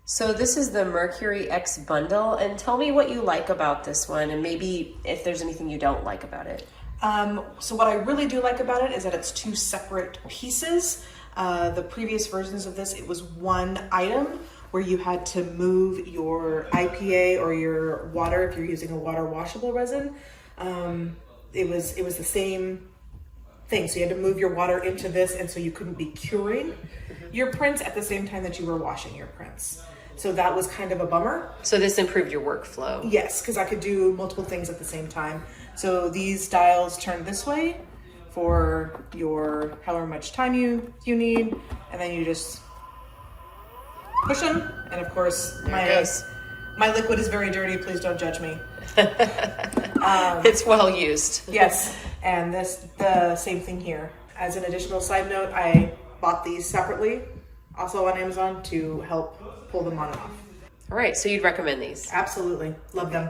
So this is the Mercury X Bundle, and tell me what you like about this one, and maybe if there's anything you don't like about it. So what I really do like about it is that it's two separate pieces. The previous versions of this, it was one item where you had to move your IPA or your water if you're using a water washable resin. It was the same thing. So you had to move your water into this, and so you couldn't be curing your prints at the same time that you were washing your prints. So that was kind of a bummer. So this improved your workflow. Yes, because I could do multiple things at the same time. So these dials turn this way for your however much time you need, and then you just push them. And of course, my liquid is very dirty. Please don't judge me. It's well used. Yes, and the same thing here. As an additional side note, I bought these separately, also on Amazon, to help pull them on and off. All right, so you'd recommend these? Absolutely, love them.